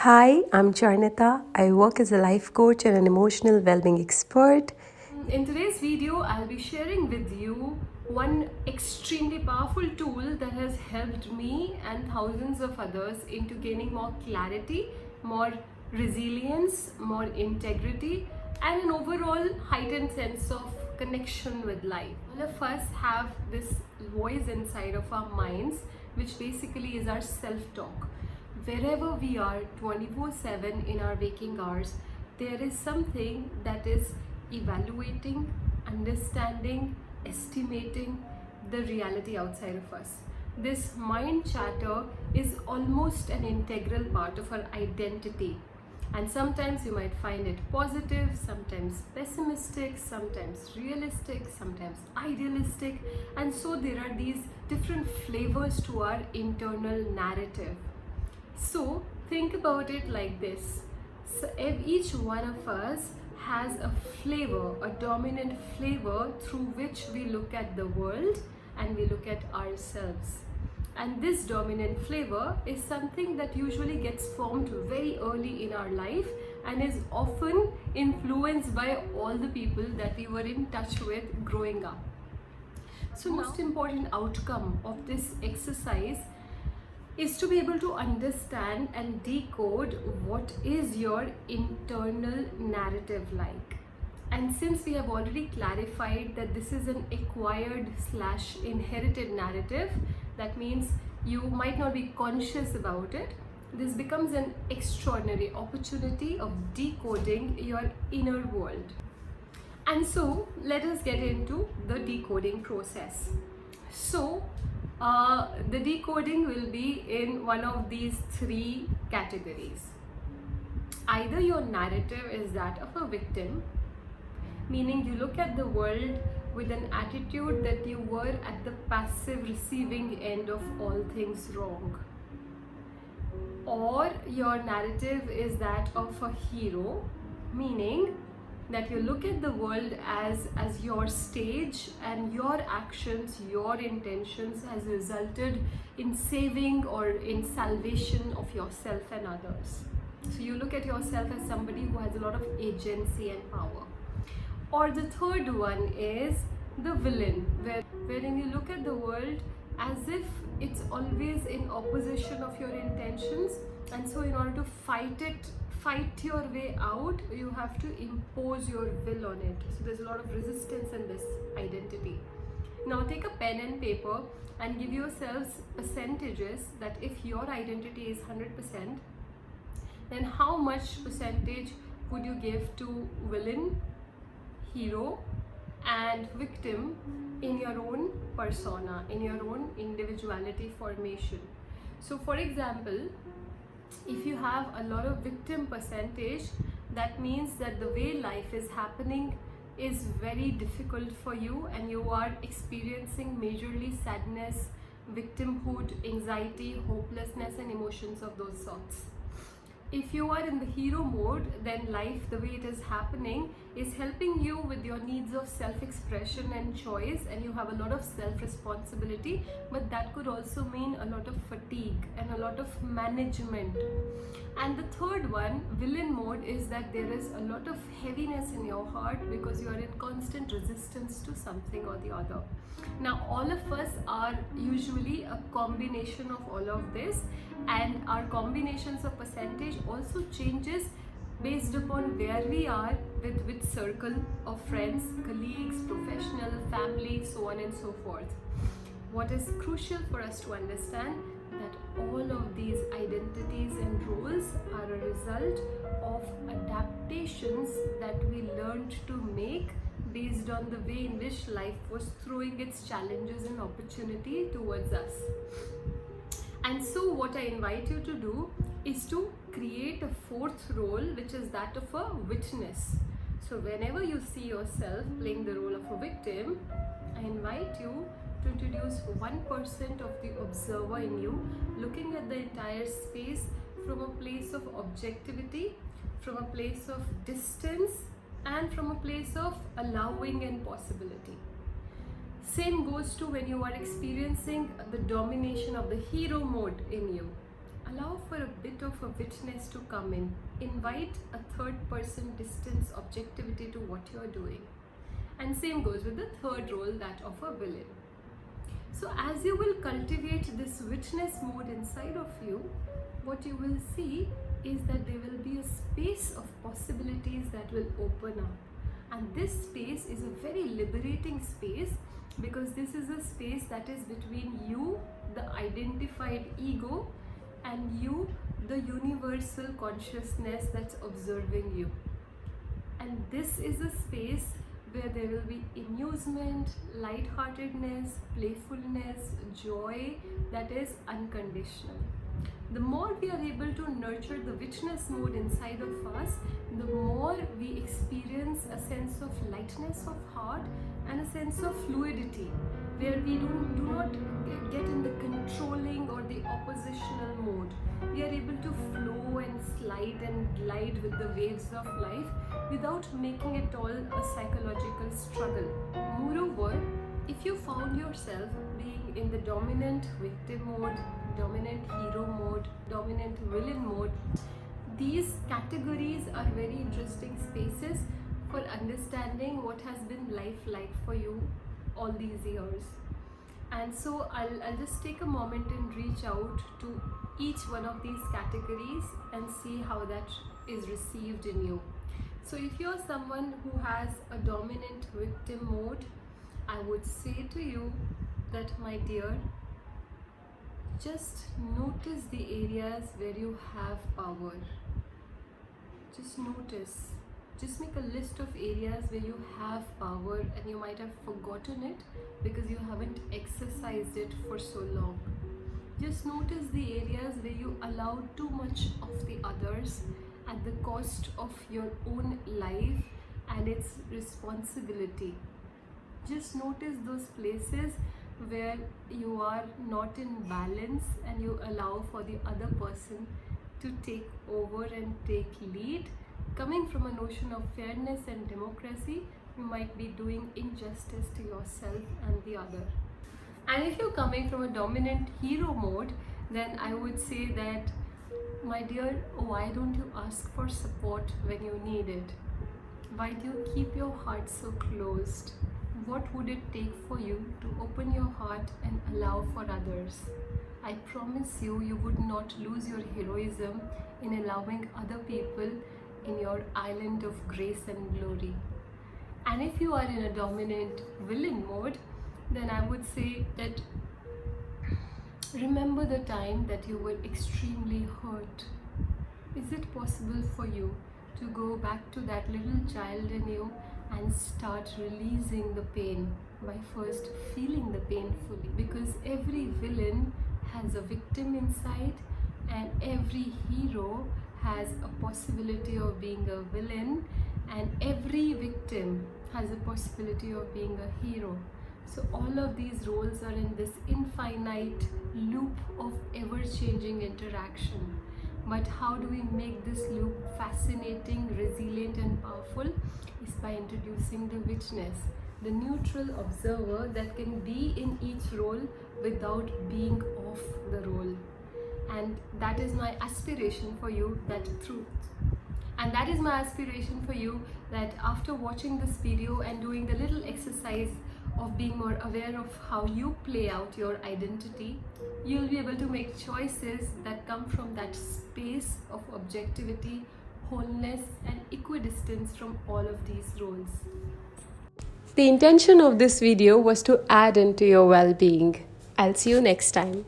Hi, I'm Charnita. I work as a life coach and an emotional well-being expert. In today's video, I'll be sharing with you one extremely powerful tool that has helped me and thousands of others into gaining more clarity, more resilience, more integrity, and an overall heightened sense of connection with life. All of us have this voice inside of our minds, which basically is our self-talk. Wherever we are 24/7 in our waking hours, there is something that is evaluating, understanding, estimating the reality outside of us. This mind chatter is almost an integral part of our identity. And sometimes you might find it positive, sometimes pessimistic, sometimes realistic, sometimes idealistic. And so there are these different flavors to our internal narrative. So think about it like this. So if each one of us has a flavor, a dominant flavor through which we look at the world and we look at ourselves. And this dominant flavor is something that usually gets formed very early in our life and is often influenced by all the people that we were in touch with growing up. So most important outcome of this exercise is to be able to understand and decode what is your internal narrative like. And since we have already clarified that this is an acquired / inherited narrative, that means you might not be conscious about it. This becomes an extraordinary opportunity of decoding your inner world. And so let us get into the decoding process. So the decoding will be in one of these three categories. Either your narrative is that of a victim, meaning you look at the world with an attitude that you were at the passive receiving end of all things wrong. Or your narrative is that of a hero, meaning that you look at the world as your stage and your actions, your intentions has resulted in saving or in salvation of yourself and others. So you look at yourself as somebody who has a lot of agency and power. Or the third one is the villain, wherein you look at the world as if it's always in opposition of your intentions, and so in order to fight your way out, you have to impose your will on it. So there's a lot of resistance in this identity. Now take a pen and paper and give yourselves percentages that if your identity is 100%, then how much percentage would you give to villain, hero and victim in your own persona, in your own individuality formation. So for example, if you have a lot of victim percentage, that means that the way life is happening is very difficult for you and you are experiencing majorly sadness, victimhood, anxiety, hopelessness and emotions of those sorts. If you are in the hero mode, then life, the way it is happening, is helping you with your needs of self-expression and choice, and you have a lot of self-responsibility, but that could also mean a lot of fatigue and a lot of management. And the third one, villain mode, is that there is a lot of heaviness in your heart because you are in constant resistance to something or the other. Now all of us are usually a combination of all of this, and our combinations of percentage also changes based upon where we are with which circle of friends, colleagues, professional, family, so on and so forth. What is crucial for us to understand that all of these identities and roles are a result of adaptations that we learned to make based on the way in which life was throwing its challenges and opportunity towards us. And so what I invite you to do is to create a fourth role, which is that of a witness. So whenever you see yourself playing the role of a victim, I invite you to introduce 1% of the observer in you, looking at the entire space from a place of objectivity, from a place of distance, and from a place of allowing and possibility. Same goes to when you are experiencing the domination of the hero mode in you. allow for a bit of a witness to come in. Invite a third person distance objectivity to what you're doing. And same goes with the third role, that of a villain. So as you will cultivate this witness mode inside of you, what you will see is that there will be a space of possibilities that will open up. And this space is a very liberating space, because this is a space that is between you, the identified ego, and you, the universal consciousness that's observing you. And this is a space where there will be amusement, lightheartedness, playfulness, joy that is unconditional. The more we are able to nurture the witness mode inside of us, the more we experience a sense of lightness of heart and a sense of fluidity, where we do not get in the controlling or the oppositional mode. We are able to flow and slide and glide with the waves of life without making it all a psychological struggle. Moreover, if you found yourself being in the dominant victim mode, dominant hero mode, dominant villain mode, these categories are very interesting spaces for understanding what has been life like for you all these years. And so I'll just take a moment and reach out to each one of these categories and see how that is received in you. So if you're someone who has a dominant victim mode, I would say to you that, my dear, just notice the areas where you have power. Just notice. Just make a list of areas where you have power, and you might have forgotten it because you haven't exercised it for so long. Just notice the areas where you allow too much of the others at the cost of your own life and its responsibility. Just notice those places where you are not in balance and you allow for the other person to take over and take lead. Coming from a notion of fairness and democracy, you might be doing injustice to yourself and the other. And if you're coming from a dominant hero mode, then I would say that, my dear, why don't you ask for support when you need it? Why do you keep your heart so closed? What would it take for you to open your heart and allow for others? I promise you, you would not lose your heroism in allowing other people in your island of grace and glory. And if you are in a dominant villain mode, then I would say that remember the time that you were extremely hurt. Is it possible for you to go back to that little child in you and start releasing the pain by first feeling the pain fully? Because every villain has a victim inside, and every hero has a possibility of being a villain, and every victim has a possibility of being a hero. So all of these roles are in this infinite loop of ever-changing interaction. But how do we make this loop fascinating, resilient and powerful? Is by introducing the witness, the neutral observer that can be in each role without being off the role. And that is my aspiration for you, that truth. And that is my aspiration for you, that after watching this video and doing the little exercise of being more aware of how you play out your identity, you'll be able to make choices that come from that space of objectivity, wholeness and equidistance from all of these roles. The intention of this video was to add into your well-being. I'll see you next time.